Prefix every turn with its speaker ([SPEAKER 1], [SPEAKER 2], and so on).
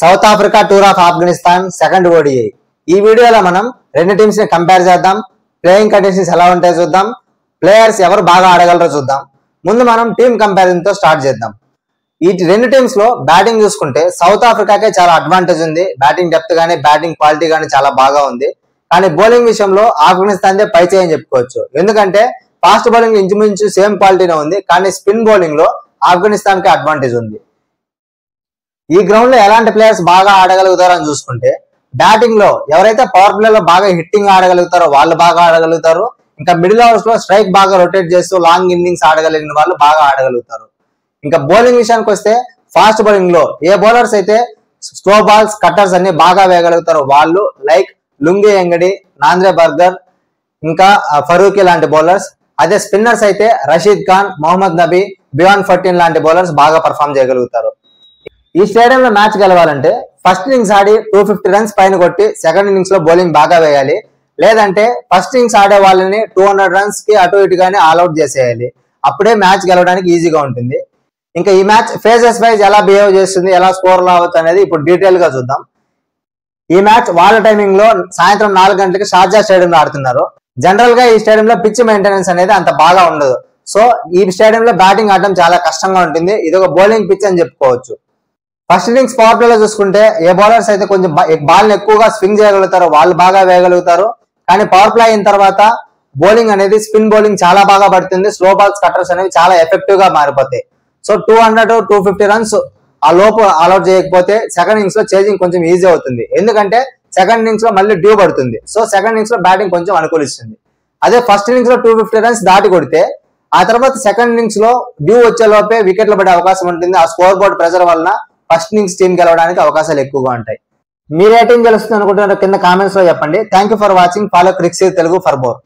[SPEAKER 1] South Africa tour of Afghanistan second ODI. ఈ వీడియోలో మనం రెండు టీమ్స్ ని కంపేర్ చేద్దాం. ప్లేయింగ్ కండిషన్స్ ఎలా ఉంటాయో చూద్దాం. ప్లేయర్స్ ఎవరు బాగా ఆడగలరో చూద్దాం. ముందు మనం టీమ్ కంపారిజన్ తో స్టార్ట్ చేద్దాం. ఈ రెండు టీమ్స్ లో బ్యాటింగ్ చూసుకుంటే సౌత్ ఆఫ్రికాకే చాలా అడ్వాంటేజ్ ఉంది. బ్యాటింగ్ డెప్త్ గానీ బ్యాటింగ్ క్వాలిటీ గానీ చాలా బాగా ఉంది. కానీ బౌలింగ్ విషయంలో ఆఫ్ఘనిస్తాన్ దే పై చేయని చెప్పుకోవచ్చు. ఎందుకంటే ఫాస్ట్ బౌలింగ్ ఇంచుమించు సేమ్ క్వాలిటీనే ఉంది, కానీ స్పిన్ బౌలింగ్ లో ఆఫ్ఘనిస్తాన్ కి అడ్వాంటేజ్ ఉంది. ఈ గ్రౌండ్ లో ఎలాంటి ప్లేయర్స్ బాగా ఆడగలుగుతారో అని చూసుకుంటే, బ్యాటింగ్ లో ఎవరైతే పవర్ ప్లే లో బాగా హిట్టింగ్ ఆడగలుగుతారో వాళ్ళు బాగా ఆడగలుగుతారు. ఇంకా మిడిల్ ఓవర్స్ లో స్ట్రైక్ బాగా రొటేట్ చేస్తూ లాంగ్ ఇన్నింగ్స్ ఆడగలిగిన వాళ్ళు బాగా ఆడగలుగుతారు. ఇంకా బౌలింగ్ విషయానికి వస్తే ఫాస్ట్ బౌలింగ్ లో ఏ బౌలర్స్ అయితే స్లో బాల్స్ కట్టర్స్ అన్ని బాగా వేయగలుగుతారో వాళ్ళు లైక్ లుంగి ఎంగడి, నాంద్రే బర్గర్, ఇంకా ఫరూకీ లాంటి బౌలర్స్. అదే స్పిన్నర్స్ అయితే రషీద్ ఖాన్, మొహమ్మద్ నబీ, బియాన్ ఫర్టీన్ లాంటి బౌలర్స్ బాగా పర్ఫామ్ చేయగలుగుతారు. ఈ స్టేడియంలో మ్యాచ్ గెలవాలంటే ఫస్ట్ ఇన్నింగ్స్ ఆడి 250 రన్స్ పైన కొట్టి సెకండ్ ఇన్నింగ్స్ లో బౌలింగ్ బాగా వేయాలి. లేదంటే ఫస్ట్ ఇన్నింగ్స్ ఆడే వాళ్ళని 200 రన్స్ కి అటు ఇటుగానే ఆల్అౌట్ చేసేయాలి. అప్పుడే మ్యాచ్ గెలవడానికి ఈజీగా ఉంటుంది. ఇంకా ఈ మ్యాచ్ ఫేజెస్ వైజ్ ఎలా బిహేవ్ చేస్తుంది, ఎలా స్కోర్ రావచ్చు అనేది ఇప్పుడు డీటెయిల్ గా చూద్దాం. ఈ మ్యాచ్ వాళ్ళ టైమింగ్ లో సాయంత్రం 4 గంటలకి షార్జా స్టేడియంలో ఆడుతున్నారు. జనరల్ గా ఈ స్టేడియంలో పిచ్ మెయింటెనెన్స్ అనేది అంత బాగా ఉండదు. సో ఈ స్టేడియంలో బ్యాటింగ్ ఆడడం చాలా కష్టంగా ఉంటుంది. ఇది ఒక బౌలింగ్ పిచ్ అని చెప్పుకోవచ్చు. ఫస్ట్ ఇన్నింగ్స్ పవర్ ప్లే లో చూసుకుంటే ఏ బౌలర్స్ అయితే కొంచెం బాల్ ఎక్కువగా స్వింగ్ చేయగలుగుతారో వాళ్ళు బాగా వేయగలుగుతారు. కానీ పవర్ ప్లే అయిన తర్వాత బౌలింగ్ అనేది స్పిన్ బౌలింగ్ చాలా బాగా పడుతుంది. స్లో బాల్స్ కట్టర్స్ అనేవి చాలా ఎఫెక్టివ్ గా మారిపోతాయి. సో 200-250 రన్స్ ఆ లోపు ఆల్అౌట్ చేయకపోతే సెకండ్ ఇన్నింగ్స్ లో చేజింగ్ కొంచెం ఈజీ అవుతుంది. ఎందుకంటే సెకండ్ ఇన్నింగ్స్ లో మళ్ళీ డ్యూ పడుతుంది. సో సెకండ్ ఇన్నింగ్స్ లో బ్యాటింగ్ కొంచెం అనుకూలిస్తుంది. అదే ఫస్ట్ ఇన్నింగ్స్ లో 250 రన్స్ దాటి కొడితే ఆ తర్వాత సెకండ్ ఇన్నింగ్స్ లో డ్యూ వచ్చే లోపే వికెట్లు పడే అవకాశం ఉంటుంది. ఆ స్కోర్ బోర్డ్ ప్రెజర్ వలన ఫస్ట్ ఇన్నింగ్స్ టీం గెలవడానికి అవకాశాలు ఎక్కువగా ఉంటాయి. మీరు ఏ టీం గెలుస్తుంది అనుకుంటున్నారో కింద కామెంట్స్ లో చెప్పండి. Thank you for watching. Follow క్రిక్స్ తెలుగు ఫర్ మోర్.